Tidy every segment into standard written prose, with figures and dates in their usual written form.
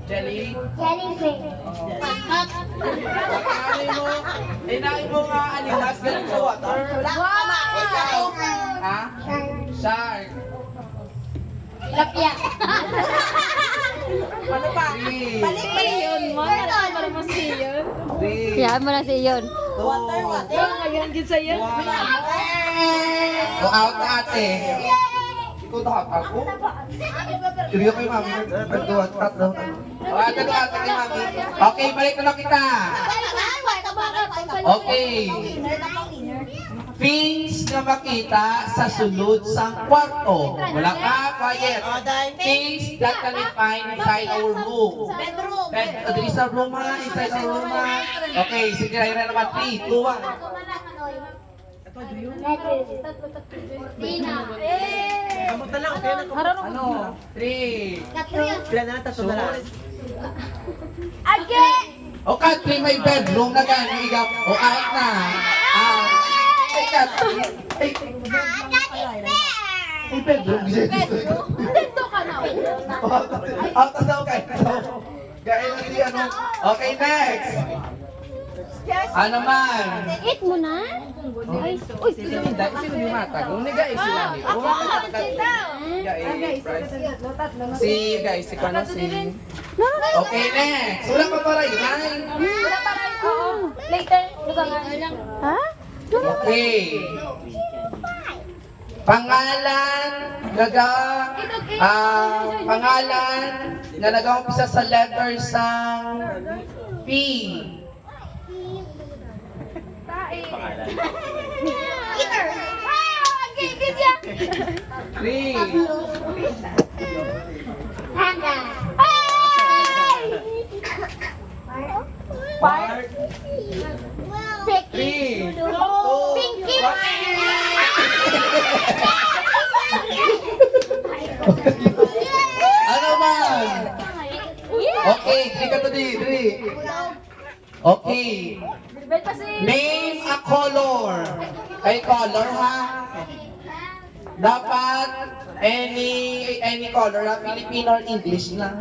Jelly? Jellyfish. Inain mo nga aliwas galing sa water. Ikaw? Ha? Shark. Tilapia. Ano pa? Balik yun mo. Para mo siyon. Hayaan mo na si Iyon. Water. Ngayon din sa iyo. O out na ate. Ikaw dapat ako? Hindi ko kay mami. Tatlo. O ate ko ate kay mami. Okay, balik na lang kita. Okay. Things na makita sa sulod sa kwarto. Wala ka, quiet. Things that can be find inside our room. There is a room ha, inside our room ha. Okay, sige, na naman. 3, 2, 1. Ano? 3. Pila na lang, tatlo na lang. O country, may bedroom na gano'n. Ikaw, o kahit na. Ay, country. Ay, bedroom. Dito ka na. Tapos daw kayo. Gaya na si ano. Okay, next. Ano man? Eat mo na? Ay, sino yung mata? Kung nagay sila ni. Si guys, si Kano si. Okay, next. Wala pa para yun. Wala pa rin. Oo. Later. Lugangan lang. Ha? Okay. Pangalan pangalan na nag-umpisa sa letter sang P. Eater. Gigit yan. 3. Panda. Part. Pinky. 3. 2. Pinky. Ano man? Okay, 3 ka to di. 3. Okay. Name a color. Ay, color ha? Dapat any color ha? Filipino or English na.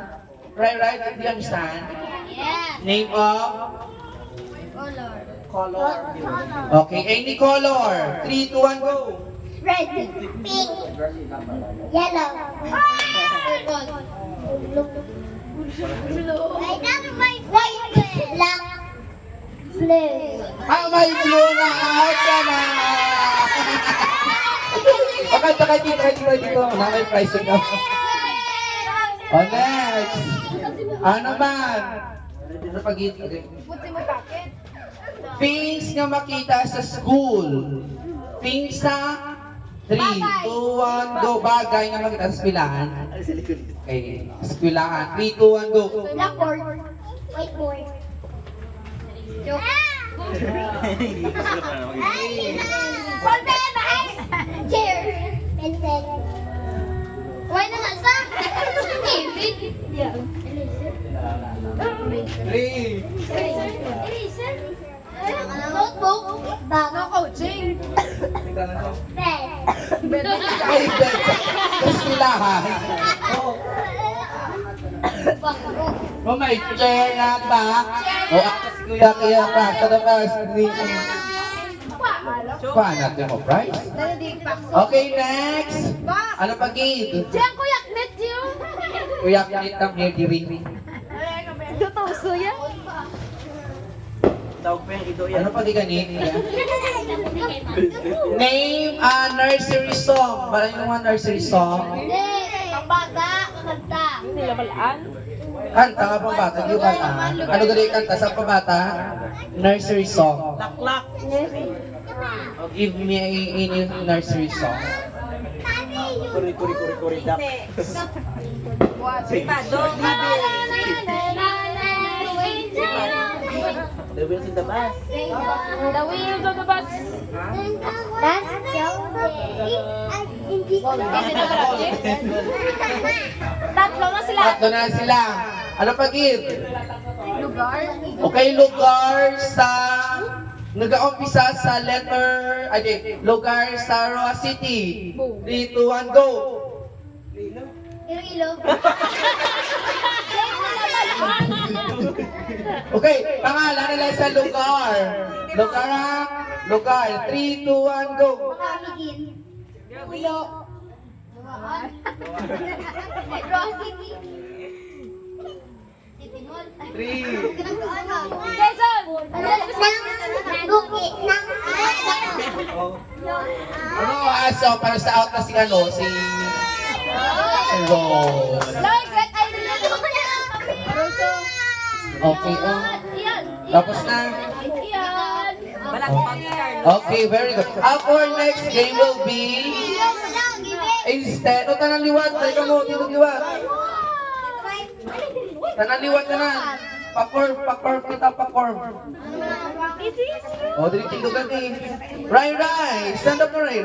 Right? Do you understand? Yeah. Name of color. Okay, any color. 3, 2, 1, go. Red. Pink. Yellow. Blue. White. Black. Blue. Ah, may blue na. Out ka na. Okay, dito. Na may price na. Oh, next. Ano man? Ano pag-it? Things na makita sa school. Things na 3, 2, 1, go. Bagay na makita sa eskwelahan. Okay, eskwelahan. 3, 2, 1, go. Blackboard. Whiteboard. Chair. Pencil. Why na nasa? David. Yeah. 3. Eraser. Notebook. Bag. Coaching. Pen. Ay, bed. Eskwelahan. Oh, may chair na ba? O, akas kuya kaya pa. Sa labas. Paano natin mo, price? Okay, next. Ano pag-it? Diyan ko yaknet yun. Kuya, kilit ang hair diri. Tutuso yan? Tawag pa yung ito yan. Ano pag-iganit? Name a nursery song. Parang yung mga nursery song. Hindi. Pambata. Kakanta. Kanta ka pang bata, di ba? Ano gali kanta sa pambata? Nursery song. Laklak. Oh, give me any nursery song. Kuri, dak. The wheels in the bus. The wheels of the bus. That's hindi ko Tatlo na sila. Tatlo na sila. Ano pag-it? Lugar. Okay, lugar sa nag-aumpisa sa letter, lugar sa Roa City. 3, 2, 1, go! Iloilo. Okay, pangalan nila sa lugar. Lugar ha? Lugar. 3, 2, 1, go. Ulo. Rosity. 3. Quezon. Buki ng Ano aso para sa out na si ano? Si Rose. Lord, Red Island. Okay, oh. Iyan. Tapos na. Iyan. Okay, very good. Our next game will be instead. O, tanang liwat. Teka mo, dito liwat. Tanang liwat ka na. Pakor kita, pakor. O, dito tindugan ni. Rai. Stand up na Rai.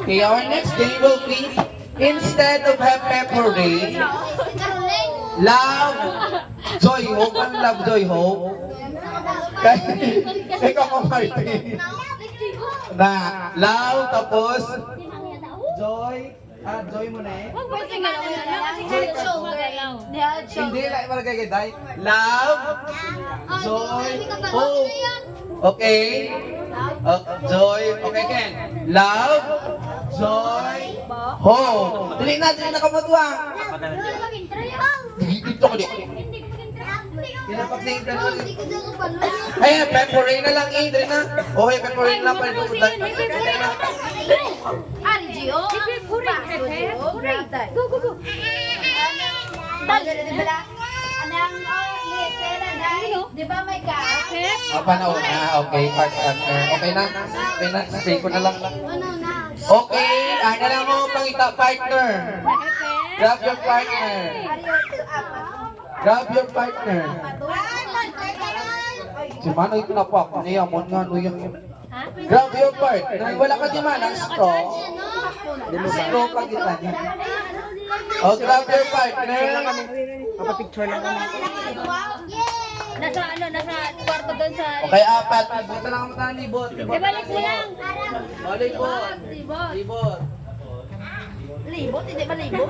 Okay, our next game will be instead of have pepperoni, love, joy, hope, ang love, joy, hope. Ikaw ko, Martin. Na, love, tapos, joy, joy mo na eh. Hindi, like, malagay kay Day. Love, joy, hope. Okay? Joy, okay, Ken. Love, joy, hope. Dili na kamatwa. Dito ko di. Pinapagsayin ka naman. Ay, pepperay na lang eh. Dili na. Okay, pepperay na lang. Argio. Go. Di ba may ka? Panahon na. Okay, partner. Okay na. Okay na. Stay ko na lang. Okay, na lang mo pangita partner. Grab your partner. Grab your partner. Si Manoy pinapak. Niya mo nga. Grab your partner. Wala ka di man ang straw. Straw pa kita niya. Oh, grab your partner. Kapapicture lang kami. Nasa kwarto doon sa... Okay, apat. Libot na lang ang mga libot. Ibalik mo lang. Oh, libot. Libot. Libot, hindi ba libot?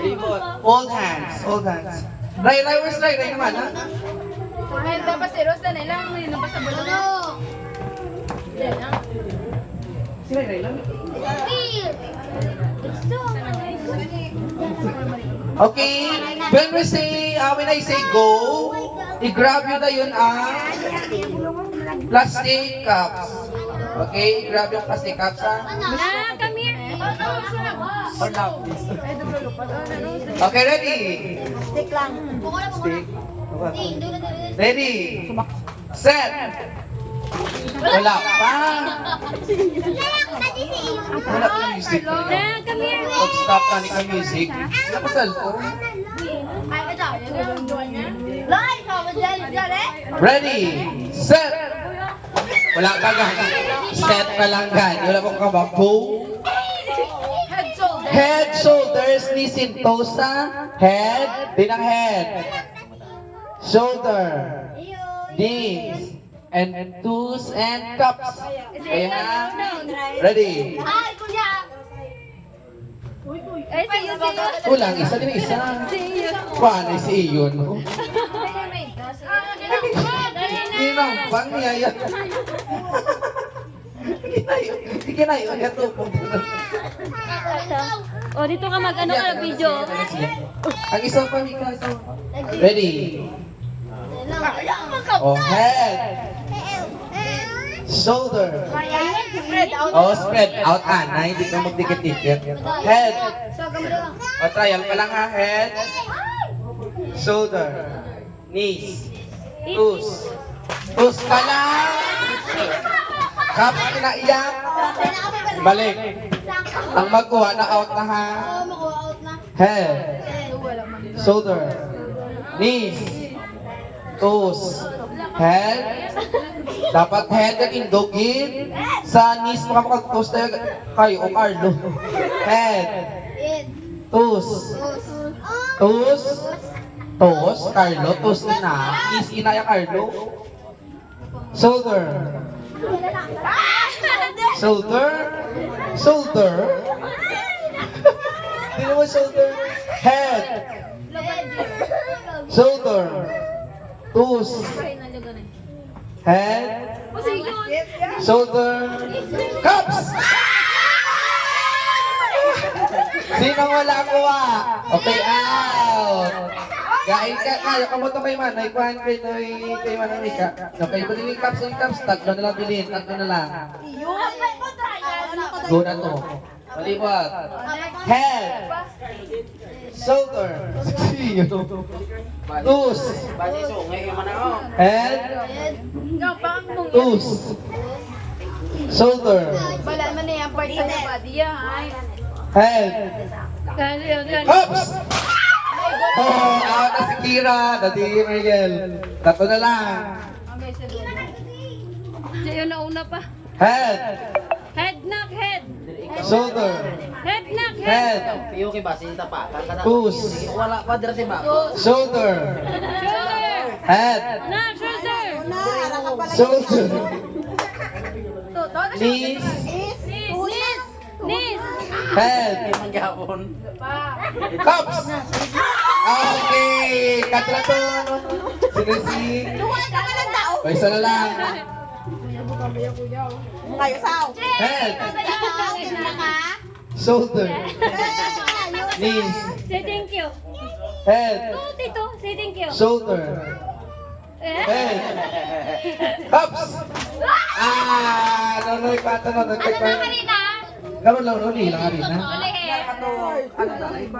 Libot. Hold hands. Hold hands. Ray, where's Ray? Ray naman, ha? Ay, dapat si Rosa na lang. May nabasa ba lang? Si Ray lang. Okay, when I say go, i-grab yun na yun ang plastic cups. Okay, grab yung plastic cups ha. Come here. Or now, please. Okay, ready? Stick lang. Stick. Ready? Set. Wala pa. Wala pa ng music. Come here. Pag-stop na ni ka music. Wala pa cellphone. Ay, ito. Lai, kamu dyan eh. Ready, set. Wala ka gan. Set pa lang gan. Wala pong kabako. Head, shoulder. Head, shoulders, knees, and toes ha. Head, dinang head. Shoulder, knees, and toes, and cups. Okay ha? Ready? Ay, kuya. Ay, see you. Kulang, isa din isa. Paano si Iyon? Hindi nang pang niyaya. Hindi kinayo. Ito po. O, dito ka mag-ano ka video. Ang isang pamika. Ready? Oh, head. Shoulder. Spread out. Oh, spread out. Na, hindi ka magdikit-dikit. Head. O, trial pa lang ha. Head. Shoulder. Knees. Toes. Toes ka lang. Cups na iyak. Balik. Ang magkuha na out na ha. Head. Shoulder. Knees. Toes. Head. Dapat head ang indugin. Sa knees mo ka makag-toes tayo kayo o Carlo. Head. Toes. Toes. Toes. Carlo. Toes ina. Knees ina ya Carlo. Shoulder. Shoulder. Shoulder. Hindi mo shoulder. Head. Shoulder. Toes. Head. Shoulder. Cups. Sinong wala kuha? Okay, out. Kain ka, kamu to kay Manay, kuhan kay Manay ka. Okay, bilhin yung cups, tatlo na lang bilhin, tatlo na lang. Go na to. Malibot. Head. Shoulder. Toes. Head. Toes. Shoulder. Wala man na yung part sa body yan. Head. Cups. Oh, out na si Kira. Dati Miguel. Tatlo na lang. Siya yung nauna pa. Head. Head, knock, head. Shoulder. Head, knock, head. Head. Piyo kay basi tapakan ka na. Toes. Wala pa dira si ba? Shoulder. Shoulder. Head. Knock, shoulder. Shoulder. Knees. Knees. Knees. Head. Manggapon. Cups. Okay. Katra to. Sinisi. O, isa na lang. Head. Shoulder. Knees. Say thank you. Head. Oh, Tito, say thank you. Shoulder. Eh? Head. Cups. Nonoy pa ito, nonoy pa ito. Kanina? Karoon lang, Ronnie lang, Arina. Uli head.